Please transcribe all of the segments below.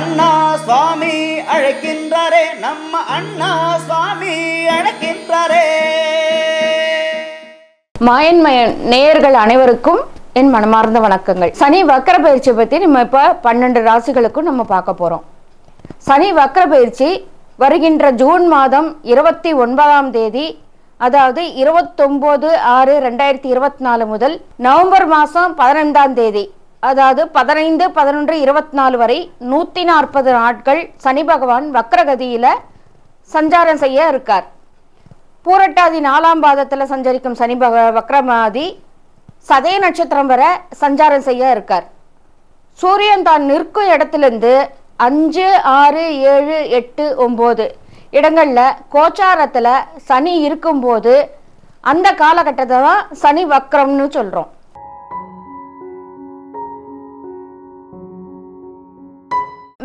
அண்ணா சுவாமி அழைக்கின்றாரே, நம்ம அண்ணா சுவாமி அழைக்கின்றாரே. மாயன்மயன் நேயர்கள் அனைவருக்கும் என் மனமார்ந்த வணக்கங்கள். சனி வக்கர பயிற்சி பத்தி நம்ம இப்ப 12 ராசிகளுக்கும் நம்ம பார்க்க போறோம். சனி வக்கர பயிற்சி வருகின்ற ஜூன் மாதம் 29ஆம் தேதி, அதாவது 29/6/2024 முதல் நவம்பர் மாதம் 15ஆம் தேதி, அதாவது 15-11-24 வரை 140 நாட்கள் சனி பகவான் வக்கரகதியில சஞ்சாரம் செய்ய இருக்கார். பூரட்டாதி 4ஆம் பாதத்துல சஞ்சரிக்கும் சனி வக்கரமாதி சதய நட்சத்திரம் வரை சஞ்சாரம் செய்ய இருக்கார். சூரியன் தான் நிற்கும் இடத்திலிருந்து 5, 6, 7, 8, 9 இடங்கள்ல கோச்சாரத்துல சனி இருக்கும்போது அந்த காலகட்டத்தை தான் சனி வக்கரம்னு சொல்றோம்.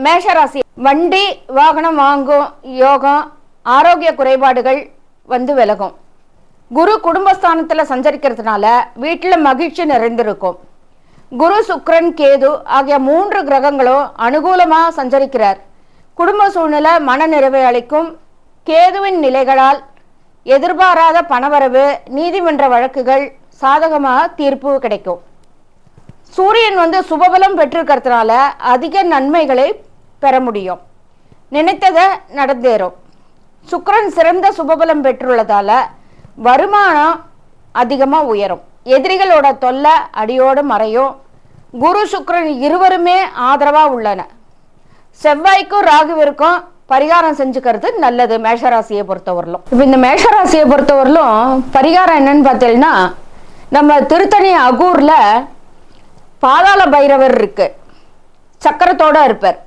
மேஷராசி, வண்டி வாகனம் வாங்கும் யோகம், ஆரோக்கிய குறைபாடுகள் வந்து விலகும். குரு குடும்பஸ்தானத்துல சஞ்சரிக்கிறதுனால வீட்டுல மகிழ்ச்சி நிறைந்திருக்கும். குரு, சுக்கிரன், கேது ஆகிய 3 கிரகங்களும் அனுகூலமா சஞ்சரிக்கிறார். குடும்ப சூழ்நிலை மன நிறைவை அளிக்கும். கேதுவின் நிலைகளால் எதிர்பாராத பணவரவு, நீதிமன்ற வழக்குகள் சாதகமாக தீர்ப்பு கிடைக்கும். சூரியன் வந்து சுபபலம் பெற்றிருக்கிறதுனால அதிக நன்மைகளை பெற முடியும். நினைத்ததை நடந்தேறும். சுக்கிரன் சிறந்த சுபபலம் பெற்றுள்ளதால வருமானம் அதிகமாக உயரும். எதிரிகளோட தொல்லை அடியோடு மறையும். குரு, சுக்கிரன் இருவருமே ஆதரவாக உள்ளன. செவ்வாய்க்கும் ராகுவிற்கும் பரிகாரம் செஞ்சுக்கிறது நல்லது மேஷராசியை பொறுத்தவரையிலும். இப்போ இந்த மேஷராசியை பொறுத்தவரையிலும் பரிகாரம் என்னன்னு பார்த்தீங்கன்னா, நம்ம திருத்தணி அகூர்ல பாதாள பைரவர் இருக்கு, சக்கரத்தோட இருப்பார்.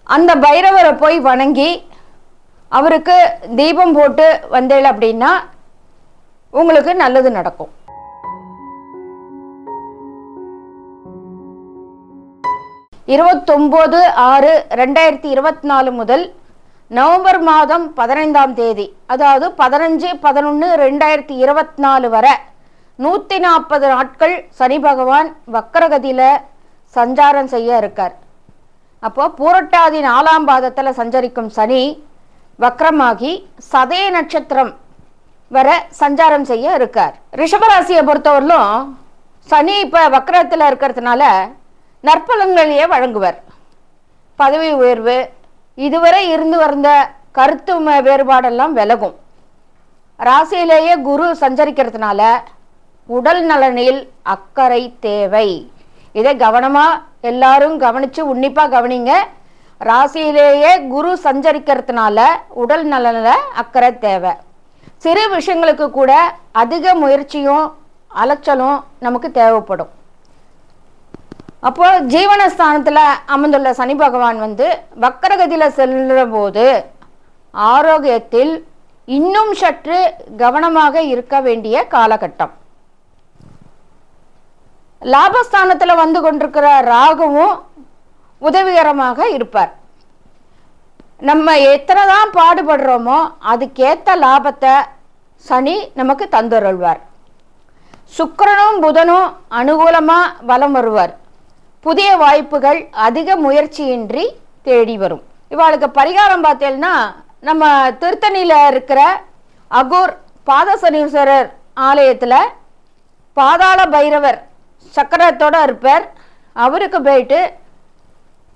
அந்த பைரவரை போய் வணங்கி அவருக்கு தீபம் போட்டு வந்தேள் அப்படின்னா உங்களுக்கு நல்லது நடக்கும். இருபத்தி 29/6/2024 முதல் நவம்பர் மாதம் 15ஆம் தேதி, அதாவது 15-11-2024 வரை 140 நாட்கள் சனி பகவான் வக்கரகதியில சஞ்சாரம் செய்ய இருக்கார். அப்போ பூரட்டாதி 4ஆம் பாதத்துல சஞ்சரிக்கும் சனி வக்கரமாகி சதய நட்சத்திரம் வரை சஞ்சாரம் செய்ய இருக்கார். ரிஷபராசியை பொறுத்தவரையிலும் சனி இப்ப வக்கரத்துல இருக்கிறதுனால நற்பலன்களையே வழங்குவர். பதவி உயர்வு, இதுவரை இருந்து வந்த கருத்து வேறுபாடெல்லாம் விலகும். ராசியிலேயே குரு சஞ்சரிக்கிறதுனால உடல் நலனில் அக்கறை தேவை. இதை கவனமா எல்லாரும் கவனிச்சு உன்னிப்பா கவனிங்க. ராசியிலேயே குரு சஞ்சரிக்கிறதுனால உடல் நலனில் அக்கறை தேவை. சிறு விஷயங்களுக்கு கூட அதிக முயற்சியும் அலைச்சலும் நமக்கு தேவைப்படும். அப்போ ஜீவனஸ்தானத்துல அமர்ந்துள்ள சனி பகவான் வந்து வக்கரகதியில செல்லுற போது ஆரோக்கியத்தில் இன்னும் சற்று கவனமாக இருக்க வேண்டிய காலகட்டம். லாபஸ்தானத்துல வந்து கொண்டிருக்கிற ராகுவும் உதவிகரமாக இருப்பார். நம்ம எத்தனை தான் பாடுபடுறோமோ அதுக்கேற்ற லாபத்தை சனி நமக்கு தந்துருள்வார். சுக்கிரனும் புதனும் அனுகூலமா வலம் வருவார். புதிய வாய்ப்புகள் அதிக முயற்சியின்றி தேடி வரும். இவாளுக்கு பரிகாரம் பார்த்தேன்னா, நம்ம திருத்தணியில இருக்கிற அகூர் பாதசனீஸ்வரர் ஆலயத்துல பாதாள பைரவர் சக்கரத்தோட இருப்பார். அவருக்கு போயிட்டு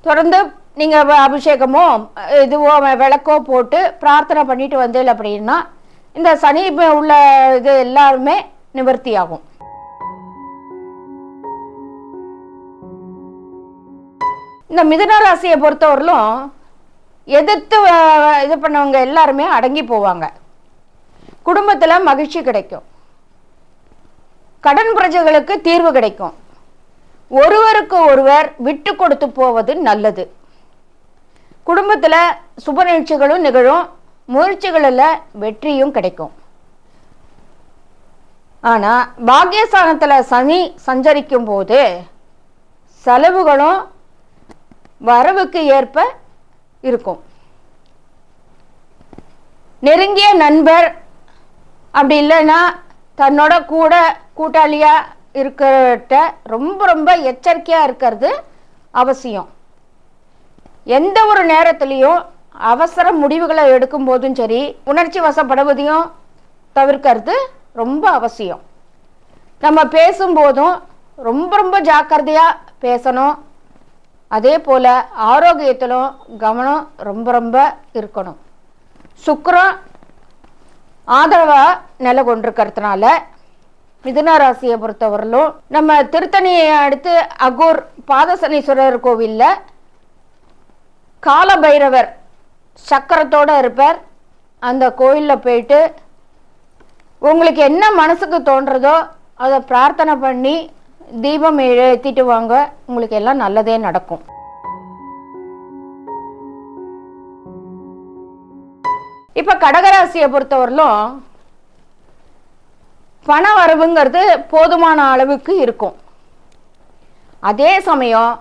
தொடர்ந்து நீங்க அபிஷேகமோ இதுவோ விளக்கோ போட்டு பிரார்த்தனை பண்ணிட்டு வந்தேன் அப்படின்னா இந்த சனி உள்ள இது எல்லாருமே நிவர்த்தி ஆகும். இந்த மிதுன ராசியை பொறுத்தவரையிலும் எதிர்த்து இது பண்ணவங்க எல்லாருமே அடங்கி போவாங்க. குடும்பத்துல மகிழ்ச்சி கிடைக்கும். கடன் பிரச்சனைகளுக்கு தீர்வு கிடைக்கும். ஒருவருக்கு ஒருவர் விட்டு கொடுத்து போவது நல்லது. குடும்பத்துல சுப நிகழ்ச்சிகளும் நிகழும். முயற்சிகளில் வெற்றியும் கிடைக்கும். ஆனா பாக்கியஸ்தானத்துல சனி சஞ்சரிக்கும் போது செலவுகளும் வரவுக்கு ஏற்ப இருக்கும். நெருங்கிய நண்பர் அப்படி இல்லைன்னா தன்னோட கூட்டாளியா இருக்கிற ரொம்ப ரொம்ப எச்சரிக்கையா இருக்கிறது அவசியம். எந்த ஒரு நேரத்துலையும் அவசர முடிவுகளை எடுக்கும் போதும் சரி, உணர்ச்சி வசப்படுவதையும் தவிர்க்கிறது ரொம்ப அவசியம். நம்ம பேசும்போதும் ரொம்ப ரொம்ப ஜாக்கிரதையாக பேசணும். அதே போல் ஆரோக்கியத்திலும் கவனம் ரொம்ப ரொம்ப இருக்கணும். சுக்கிரன் ஆதரவாக நிலை கொண்டிருக்கிறதுனால மிதுன ராசியை பொறுத்தவரையிலும் நம்ம திருத்தணியை அடுத்து அகூர் பாதசனீஸ்வரர் கோவிலில் கால பைரவர் சக்கரத்தோடு இருப்பார். அந்த கோயிலில் போயிட்டு உங்களுக்கு என்ன மனசுக்கு தோன்றதோ அதை பிரார்த்தனை பண்ணி தீபம் ஏற்றிட்டு வாங்க. உங்களுக்கு எல்லாம் நல்லதே நடக்கும். இப்போ கடகராசியை பொறுத்தவரையிலும் பண வரவுங்கிறது போதுமான அளவுக்கு இருக்கும். அதே சமயம்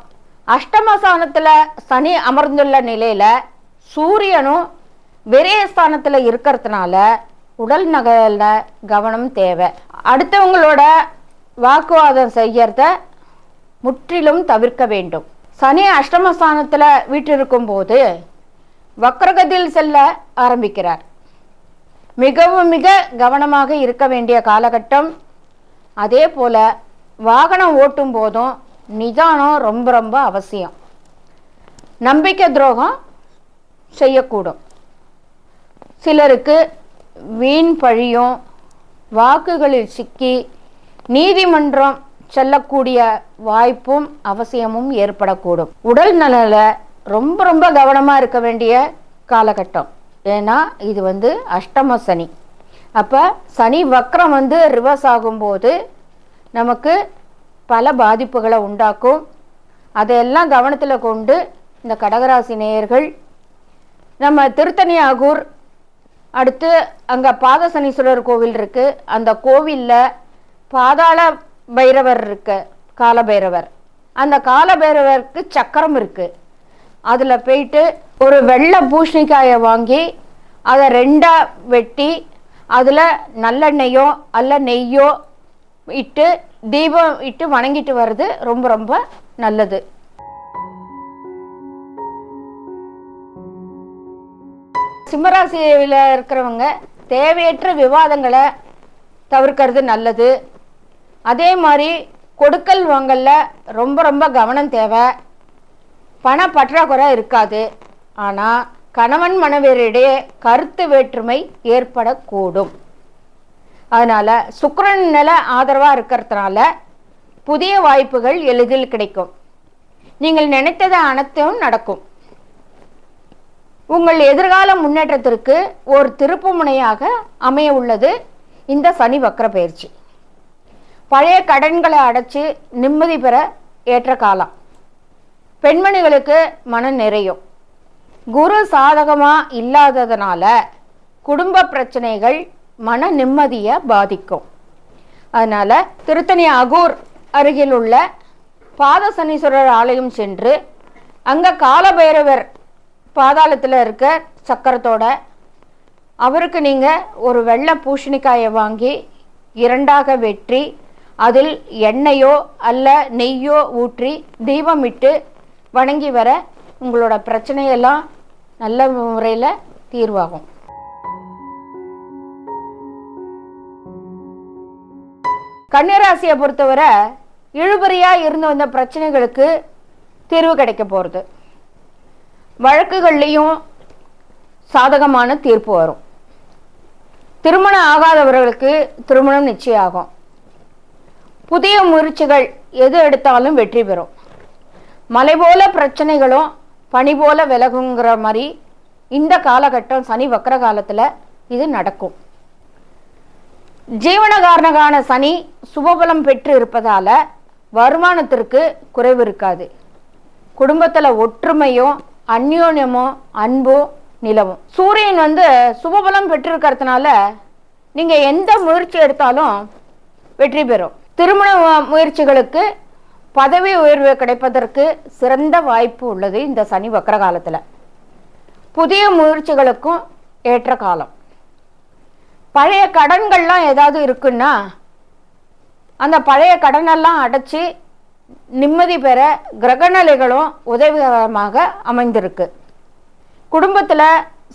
அஷ்டமஸ்தானத்தில் சனி அமர்ந்துள்ள நிலையில் சூரியனும் விரயஸ்தானத்தில் இருக்கிறதுனால உடல் நகலில் கவனம் தேவை. அடுத்தவங்களோட வாக்குவாதம் செய்யறத முற்றிலும் தவிர்க்க வேண்டும். சனி அஷ்டமஸ்தானத்தில் வீற்றிருக்கும் போது வக்ரகதியில் செல்ல ஆரம்பிக்கிறார். மிகவும் மிக கவனமாக இருக்க வேண்டிய காலகட்டம். அதே போல் வாகனம் ஓட்டும் போதும் நிதானம் ரொம்ப ரொம்ப அவசியம். நம்பிக்கை துரோகம் செய்யக்கூடும். சிலருக்கு வீண் பழியும் வாக்குகளில் சிக்கி நீதிமன்றம் செல்லக்கூடிய வாய்ப்பும் அவசியமும் ஏற்படக்கூடும். உடல் நலனில் ரொம்ப ரொம்ப கவனமாக இருக்க வேண்டிய காலகட்டம். ஏன்னா இது அஷ்டம சனி. அப்போ சனி வக்ரம் ரிவர்ஸ் ஆகும்போது நமக்கு பல பாதிப்புகளை உண்டாக்கும். அதையெல்லாம் கவனத்தில் கொண்டு இந்த கடகராசி நேயர்கள் நம்ம திருத்தணி அகூர் அடுத்து அங்கே பாதசனீஸ்வரர் கோவில் இருக்குது. அந்த கோவிலில் பாதாள பைரவர் இருக்கு, காலபைரவர். அந்த காலபைரவருக்கு சக்கரம் இருக்குது. அதில் போயிட்டு ஒரு வெள்ளை பூசணிக்காயை வாங்கி அதை ரெண்டாக வெட்டி அதில் நல்லெண்ணெயோ அல்ல நெய்யோ இட்டு தீபம் இட்டு வணங்கிட்டு வர்றது ரொம்ப ரொம்ப நல்லது. சிம்மராசியில் இருக்கிறவங்க தேவையற்ற விவாதங்களை தவிர்க்கிறது நல்லது. அதே மாதிரி கொடுக்கல் வாங்கல்ல ரொம்ப ரொம்ப கவனம் தேவை. பண பற்றாக்குறை இருக்காது. ஆனால் கணவன் மனைவியரிடையே கருத்து வேற்றுமை ஏற்படக்கூடும். அதனால் சுக்கிரன் நிலை ஆதரவாக இருக்கிறதுனால புதிய வாய்ப்புகள் எளிதில் கிடைக்கும். நீங்கள் நினைத்தது அனைத்தும் நடக்கும். உங்கள் எதிர்கால முன்னேற்றத்திற்கு ஒரு திருப்பு முனையாக அமைய உள்ளது இந்த சனி வக்ர பயிற்சி. பழைய கடன்களை அடைச்சி நிம்மதி பெற ஏற்ற காலம். பெண்மணிகளுக்கு மன நிறையும். குரு சாதகமாக இல்லாததுனால குடும்ப பிரச்சனைகள் மன நிம்மதியை பாதிக்கும். அதனால் திருத்தணி அகூர் அருகில் உள்ள பாதசனீஸ்வரர் ஆலயம் சென்று அங்கே காலபைரவர் பாதாளத்தில் இருக்க சக்கரத்தோட அவருக்கு நீங்கள் ஒரு வெள்ளை பூசணிக்காயை வாங்கி இரண்டாக வெட்டி அதில் எண்ணெயோ அல்ல நெய்யோ ஊற்றி தீபமிட்டு வணங்கி வர உங்களோட பிரச்சனையெல்லாம் நல்ல முறையில் தீர்வாகும். கன்னிராசியை பொறுத்தவரை இழுபறியாக இருந்து வந்த பிரச்சனைகளுக்கு தீர்வு கிடைக்க போகிறது. வழக்குகள்லையும் சாதகமான தீர்ப்பு வரும். திருமணம் ஆகாதவர்களுக்கு திருமணம் நிச்சயமாகும். புதிய முயற்சிகள் எது எடுத்தாலும் வெற்றி பெறும். மலை போல பிரச்சனைகளும் பனி போல விலகுங்கிற மாதிரி இந்த காலகட்டம் சனி வக்ர காலத்தில் இது நடக்கும். ஜீவனகாரனகான சனி சுபபலம் பெற்று இருப்பதால வருமானத்திற்கு குறைவு இருக்காது. குடும்பத்தில் ஒற்றுமையும் அந்யோன்யமும் அன்பும் நிலவும். சூரியன் சுபபலம் பெற்றிருக்கிறதுனால நீங்கள் எந்த முயற்சி எடுத்தாலும் வெற்றி பெறும். திருமண முயற்சிகளுக்கு பதவி உயர்வு கிடைப்பதற்கு சிறந்த வாய்ப்பு உள்ளது இந்த சனி வக்ர காலத்தில். புதிய முயற்சிகளுக்கும் ஏற்ற காலம். பழைய கடன்கள்லாம் ஏதாவது இருக்குன்னா அந்த பழைய கடனெல்லாம் அடைச்சி நிம்மதி பெற கிரகநிலைகளும் உதவிகரமாக அமைந்திருக்கு. குடும்பத்தில்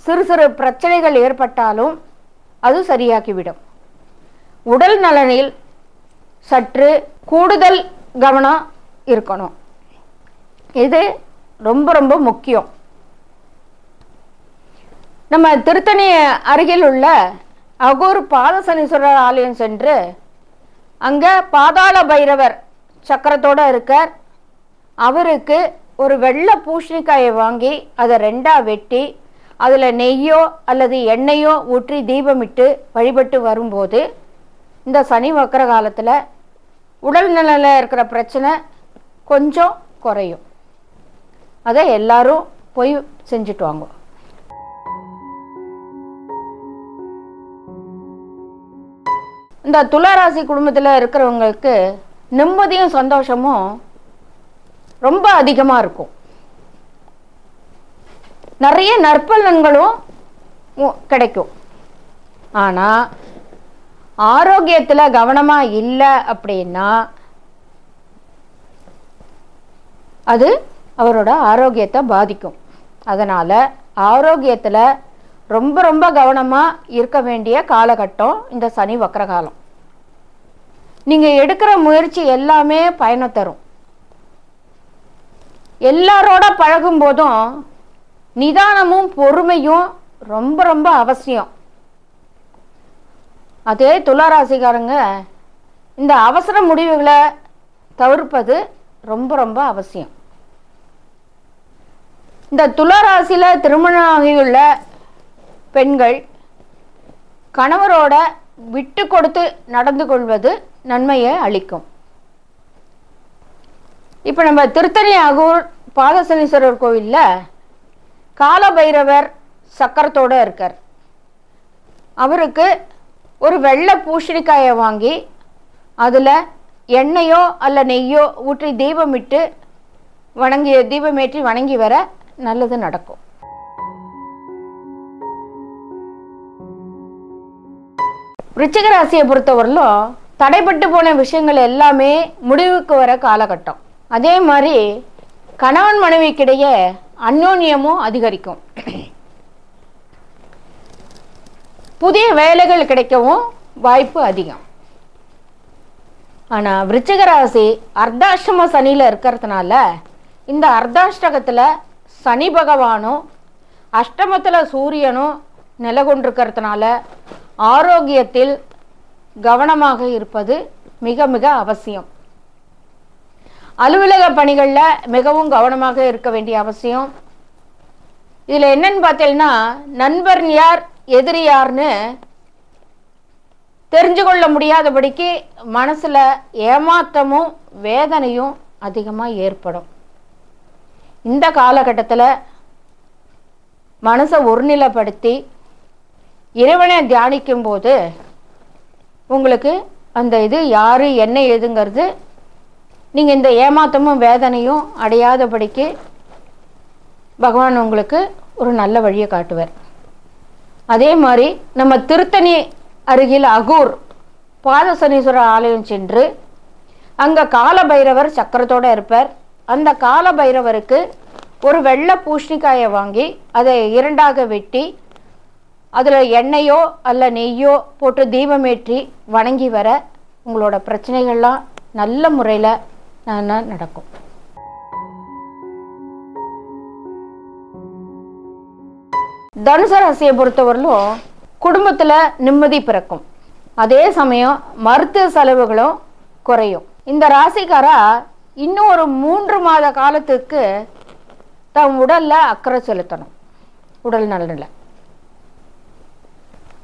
சிறு சிறு பிரச்சனைகள் ஏற்பட்டாலும் அது சரியாக்கிவிடும். உடல் நலனில் சற்று கூடுதல் கவனம் இருக்கணும். இது ரொம்ப ரொம்ப முக்கியம். நம்ம திருத்தணி அருகில் உள்ள அகூர் பாதசனீஸ்வரர் ஆலயம் சென்று அங்கே பாதாள பைரவர் சக்கரத்தோடு இருக்கார். அவருக்கு ஒரு வெள்ளை பூசணிக்காயை வாங்கி அதை ரெண்டாக வெட்டி அதில் நெய்யோ அல்லது எண்ணெயோ ஊற்றி தீபமிட்டு வழிபட்டு வரும்போது இந்த சனி வக்கர காலத்தில் உடல் நலனில் இருக்கிற பிரச்சனை கொஞ்சம் குறையும். அதை எல்லாரும் போய் செஞ்சுட்டு வாங்க. இந்த துளாராசி குடும்பத்தில் இருக்கிறவங்களுக்கு நிம்மதியும் சந்தோஷமும் ரொம்ப அதிகமாக இருக்கும். நிறைய நற்பலன்களும் கிடைக்கும். ஆனால் ஆரோக்கியத்தில் கவனமாக இல்லை அப்படின்னா அது அவரோட ஆரோக்கியத்தை பாதிக்கும். அதனால் ஆரோக்கியத்தில் ரொம்ப ரொம்ப கவனமாக இருக்க வேண்டிய காலகட்டம் இந்த சனி வக்கர காலம். நீங்கள் எடுக்கிற முயற்சி எல்லாமே பயனை தரும். எல்லாரோட பழகும் போதும் நிதானமும் பொறுமையும் ரொம்ப ரொம்ப அவசியம். அதே துளாராசிக்காரங்க இந்த அவசர முடிவுகளை தவிர்ப்பது ரொம்ப ரொம்ப அவசியம். இந்த துளாராசியில் திருமணம் ஆகியுள்ள பெண்கள் கணவரோட விட்டு கொடுத்து நடந்து கொள்வது நன்மையை அளிக்கும். இப்போ நம்ம திருத்தணி அகூர் பாதசனீஸ்வரர் கோவிலில் காலபைரவர் சக்கரத்தோடு இருக்கார். அவருக்கு ஒரு வெள்ளை பூசணிக்காயை வாங்கி அதில் எண்ணெயோ அல்ல நெய்யோ ஊற்றி தீபமேற்றி வணங்கி வர நல்லது நடக்கும். விருச்சிக ராசியை பொறுத்தவரையிலும் தடைப்பட்டு போன விஷயங்கள் எல்லாமே முடிவுக்கு வர காலகட்டம். அதே மாதிரி கணவன் மனைவிக்கிடையே அந்யோன்யமும் அதிகரிக்கும். புதிய வேலைகள் கிடைக்கவும் வாய்ப்பு அதிகம். ஆனால் விருச்சிக ராசி அர்த்தாஷ்டம சனியில் இருக்கிறதுனால இந்த அர்த்தாஷ்டகத்தில் சனி பகவானும் அஷ்டமத்தில் சூரியனும் நிலை கொண்டிருக்கிறதுனால ஆரோக்கியத்தில் கவனமாக இருப்பது மிக மிக அவசியம். அலுவலக பணிகளில் மிகவும் கவனமாக இருக்க வேண்டிய அவசியம். இதில் என்னன்னு பார்த்தீங்கன்னா நண்பர் யார் எதிரி யார்னு தெரிஞ்சு கொள்ள முடியாதபடிக்கு மனசில் ஏமாற்றமும் வேதனையும் அதிகமாக ஏற்படும். இந்த காலகட்டத்தில் மனசை ஒருநிலைப்படுத்தி இறைவனை தியானிக்கும் போது உங்களுக்கு அந்த இது யார் என்ன ஏதுங்கிறது நீங்கள் இந்த ஏமாற்றமும் வேதனையும் அடையாதபடிக்கு பகவான் உங்களுக்கு ஒரு நல்ல வழியை காட்டுவார். அதே மாதிரி நம்ம திருத்தணி அருகில் அகூர் பாதசனீஸ்வரர் ஆலயம் சென்று அங்கே காலபைரவர் சக்கரத்தோடு இருப்பார். அந்த காலபைரவருக்கு ஒரு வெள்ளை பூசணிக்காயை வாங்கி அதை இரண்டாக வெட்டி அதில் எண்ணெயோ அல்ல நெய்யோ போட்டு தீபமேற்றி வணங்கி வர உங்களோட பிரச்சனைகள்லாம் நல்ல முறையில் நடக்கும். தனுசு ராசியை பொறுத்தவரையிலும் குடும்பத்தில் நிம்மதி பிறக்கும். அதே சமயம் மருத்துவ செலவுகளும் குறையும். இந்த ராசிக்காரா இன்னும் ஒரு 3 மாத காலத்துக்கு தம் உடலில் அக்கறை செலுத்தணும். உடல் நலனில்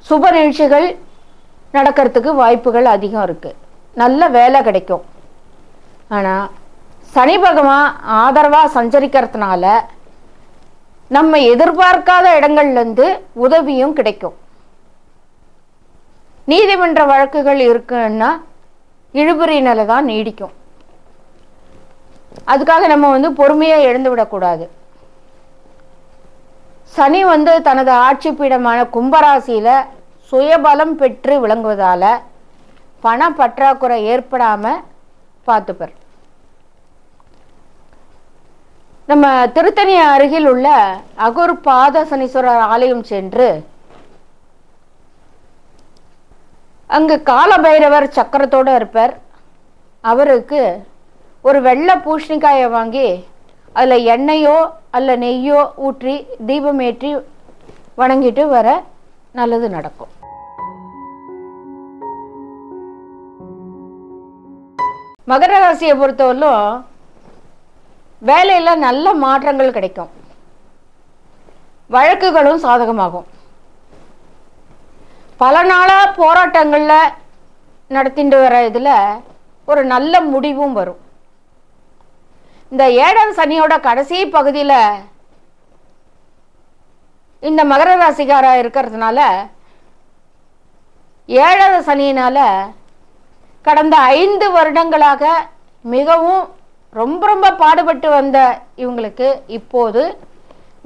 சுப நிகழ்ச்சிகள் நடக்கிறதுக்கு வாய்ப்புகள் அதிகம் இருக்குது. நல்ல வேலை கிடைக்கும். ஆனால் சனி பகவான் ஆதரவாக சஞ்சரிக்கிறதுனால நம்ம எதிர்பார்க்காத இடங்கள்லேருந்து உதவியும் கிடைக்கும். நீதிமன்ற வழக்குகள் இருக்குன்னா இழுபறி நிலை தான் நீடிக்கும். அதுக்காக நம்ம பொறுமையாக எழுந்து விடக்கூடாது. சனி தனது ஆட்சி பீடமான கும்பராசியில் சுயபலம் பெற்று விளங்குவதால் பண பற்றாக்குறை ஏற்படாமல் பார்த்துப்பார். நம்ம திருத்தணி அருகில் உள்ள அகூர் பாதசனீஸ்வரர் ஆலயம் சென்று அங்கு காலபைரவர் சக்கரத்தோடு இருப்பார். அவருக்கு ஒரு வெள்ளை பூசணிக்காயை வாங்கி அதில் எண்ணெயோ அல்ல நெய்யோ ஊற்றி தீபம் ஏற்றி வணங்கிட்டு வர நல்லது நடக்கும். மகர ராசியை பொறுத்தவரையிலும் வேலையில் நல்ல மாற்றங்கள் கிடைக்கும். வழக்குகளும் சாதகமாகும். பல நாளாக போராட்டங்களில் நடத்திட்டு வர இதில் ஒரு நல்ல முடிவும் வரும். இந்த 7ஆம் சனியோட கடைசி பகுதியில் இந்த மகர ராசிக்காராக இருக்கிறதுனால 7ஆவது சனியினால் கடந்த 5 வருடங்களாக மிகவும் ரொம்ப ரொம்ப பாடுபட்டு வந்த இவங்களுக்கு இப்போது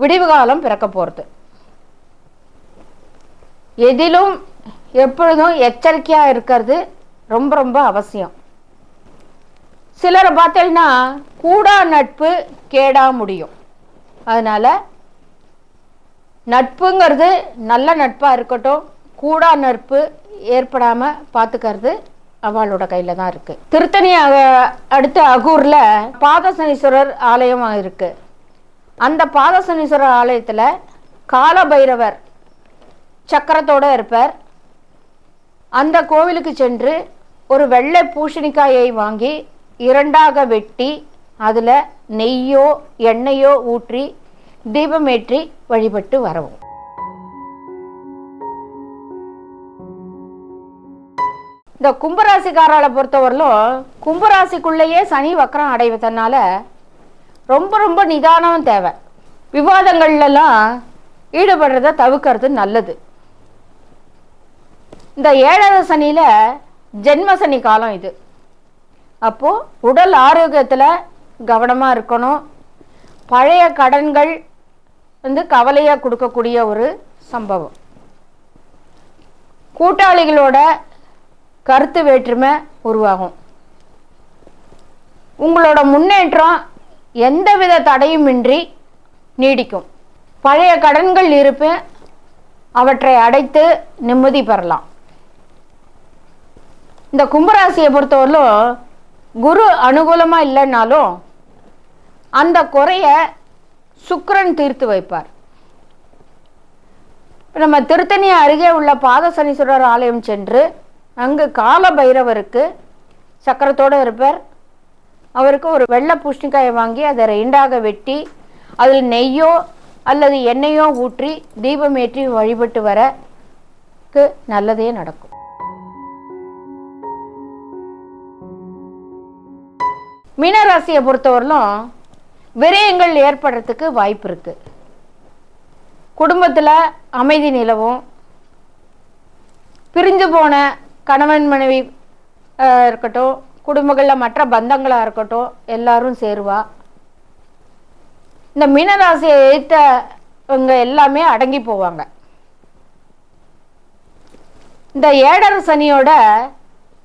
விடிவு காலம் பிறக்க போகிறது. எதிலும் எப்பொழுதும் எச்சரிக்கையாக இருக்கிறது ரொம்ப ரொம்ப அவசியம். சிலரை பார்த்தீங்கன்னா கூடா நட்பு கேடா முடியும். அதனால் நட்புங்கிறது நல்ல நட்பாக இருக்கட்டும், கூடா நட்பு ஏற்படாமல் பார்த்துக்கிறது அவளோட கையில் தான் இருக்குது. திருத்தணி அடுத்த அகூரில் பாதசனீஸ்வரர் ஆலயம் இருக்குது. அந்த பாதசனீஸ்வரர் ஆலயத்தில் காலபைரவர் சக்கரத்தோடு இருப்பார். அந்த கோவிலுக்கு சென்று ஒரு வெள்ளை பூசணிக்காயை வாங்கி 2ஆக வெட்டி அதில் நெய்யோ எண்ணெயோ ஊற்றி தீபமேற்றி வழிபட்டு வரவும். இந்த கும்பராசிக்காரால பொறுத்தவரையிலும் கும்பராசிக்குள்ளேயே சனி வக்கரம் அடைவதனால ரொம்ப ரொம்ப நிதானம் தேவை. விவாதங்கள்லாம் ஈடுபடுறத தவிர்க்கிறது நல்லது. இந்த 7ஆவது சனியில் ஜென்ம சனி காலம் இது. அப்போது உடல் ஆரோக்கியத்தில் கவனமாக இருக்கணும். பழைய கடன்கள் கவலையாக கொடுக்கக்கூடிய ஒரு சம்பவம். கூட்டாளிகளோட கருத்து வேற்றுமை உருவாகும். உங்களோட முன்னேற்றம் எந்தவித தடையுமின்றி நீடிக்கும். பழைய கடன்கள் இருப்பு அவற்றை அடைத்து நிம்மதி பெறலாம். இந்த கும்பராசியை பொறுத்தவரையிலும் குரு அனுகூலமாக இல்லைன்னாலும் அந்த குறையை சுக்கிரன் தீர்த்து வைப்பார். நம்ம திருத்தணி அருகே உள்ள பாதசனீஸ்வரர் ஆலயம் சென்று அங்கு கால பைரவருக்கு சக்கரத்தோடு இருப்பார். அவருக்கு ஒரு வெள்ளை பூசணிக்காயை வாங்கி அதை 2ஆக வெட்டி அதில் நெய்யோ அல்லது எண்ணெயோ ஊற்றி தீபமேற்றி வழிபட்டு வரக்கு நல்லதே நடக்கும். மீனராசியை பொறுத்தவரையிலும் விரயங்கள் ஏற்படுறதுக்கு வாய்ப்பு இருக்கு. குடும்பத்தில் அமைதி நிலவும். பிரிஞ்சு போன கணவன் மனைவி இருக்கட்டும், குடும்பங்களில் மற்ற பந்தங்களாக இருக்கட்டும், எல்லாரும் சேருவா. இந்த மீனராசியை எதிர்த்தவங்க எல்லாமே அடங்கி போவாங்க. இந்த 7ஆம் சனியோட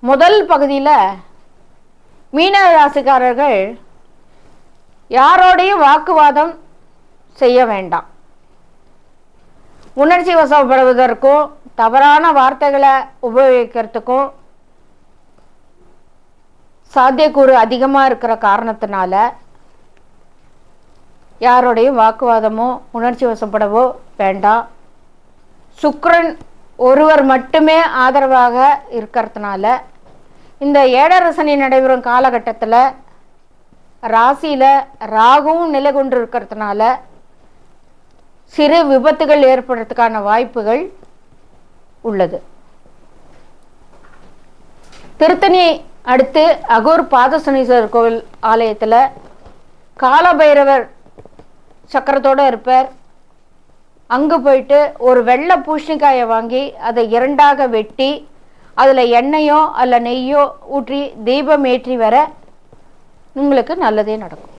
முதல் பகுதியில் மீன ராசிக்காரர்கள் யாரோடையும் வாக்குவாதம் செய்ய வேண்டாம். உணர்ச்சி வசப்படுவதற்கும் தவறான வார்த்தைகளை உபயோகிக்கிறதுக்கும் சாத்தியக்கூறு அதிகமாக இருக்கிற காரணத்தினால யாரோடையும் வாக்குவாதமோ உணர்ச்சி வசப்படவோ வேண்டாம். சுக்கிரன் ஒருவர் மட்டுமே ஆதரவாக இருக்கிறதுனால இந்த 7ஆம் சனி நடைபெறும் காலகட்டத்தில் ராசியில் ராகுவும் நிலை கொண்டு இருக்கிறதுனால சிறு விபத்துகள் ஏற்படுறதுக்கான வாய்ப்புகள் உள்ளது. திருத்தணி அடுத்து அகூர் பாதசனீஸ்வரர் கோவில் ஆலயத்தில் காலபைரவர் சக்கரத்தோடு இருப்பார். அங்கு போயிட்டு ஒரு வெள்ளை பூசணிக்காயை வாங்கி அதை 2ஆக வெட்டி அதில் எண்ணெயோ அல்ல நெய்யோ ஊற்றி தீபம் ஏற்றி வர உங்களுக்கு நல்லதே நடக்கும்.